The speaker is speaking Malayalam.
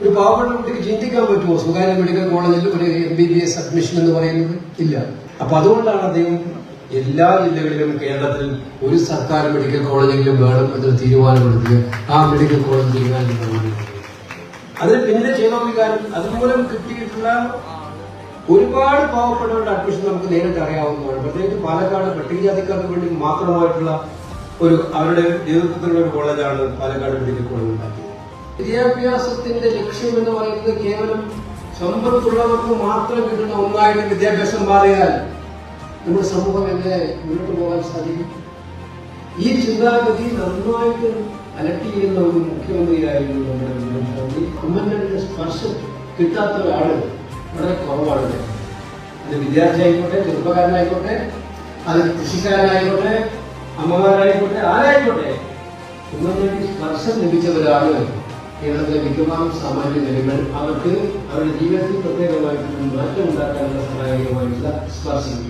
ഒരു പാവപ്പെട്ട കുട്ടിക്ക് ചിന്തിക്കാൻ പറ്റുമോ സ്വകാര്യ മെഡിക്കൽ കോളേജിൽ ഒരു MBBS അഡ്മിഷൻ എന്ന് പറയുന്നത്? ഇല്ല. അപ്പൊ അതുകൊണ്ടാണ് അദ്ദേഹം എല്ലാ ജില്ലകളിലും കേരളത്തിൽ ഒരു സർക്കാർ മെഡിക്കൽ കോളേജെങ്കിലും വേണം എന്നൊരു തീരുമാനമെടുത്ത് ആ മെഡിക്കൽ കോളേജ് തീരുമാനം. അതിന് പിന്നിലെ ചേതോവികാരം അതുമൂലം കിട്ടിയിട്ടുള്ള ഒരുപാട് പാവപ്പെട്ടവരുടെ അഡ്മിഷൻ നമുക്ക് നേരിട്ട് അറിയാവുന്നതാണ്. പ്രത്യേകിച്ച് പാലക്കാട് പട്ടികജാതിക്കാർക്ക് വേണ്ടി മാത്രമായിട്ടുള്ള അവരുടെ നേതൃത്വത്തിലുള്ള ഒരു കോളേജാണ് പാലക്കാട് മെഡിക്കൽ കോളേജ് ഉണ്ടാക്കിയത്. വിദ്യാഭ്യാസത്തിന്റെ ലക്ഷ്യം എന്ന് പറയുന്നത് കേവലം സമ്പത്തുള്ളവർക്ക് മാത്രം കിട്ടുന്ന ഒന്നായിട്ട് വിദ്യാഭ്യാസം മാറിയാൽ നമ്മുടെ സമൂഹം എങ്ങനെ മുന്നോട്ട് പോകാൻ സാധിക്കും? ഈ ചിന്താഗതി നന്നായിട്ട് അലട്ടിയിരുന്ന ഒരു മുഖ്യമന്ത്രിയായിരുന്നു നമ്മുടെ ഉമ്മൻചാണ്ടി. ഉമ്മൻചാണ്ടിയുടെ സ്പർശം കിട്ടാത്ത ഒരാള് വളരെ കുറവാണ്. അത് വിദ്യാർത്ഥി ആയിക്കോട്ടെ, ചെറുപ്പക്കാരനായിക്കോട്ടെ, അത് കൃഷിക്കാരനായിക്കോട്ടെ, അമ്മമാരായിക്കോട്ടെ, ആരായിക്കോട്ടെ, ഉമ്മൻചാണ്ടി സ്പർശം ലഭിച്ചവരാണ് കേരളത്തിലെ മിക്കവാറും സാമാന്യ ജനങ്ങൾ. അവർക്ക് അവരുടെ ജീവിതത്തിൽ പ്രത്യേകമായിട്ടുള്ള മാറ്റം ഉണ്ടാക്കാനുള്ള സഹായകമായിട്ടുള്ള സ്പർശം.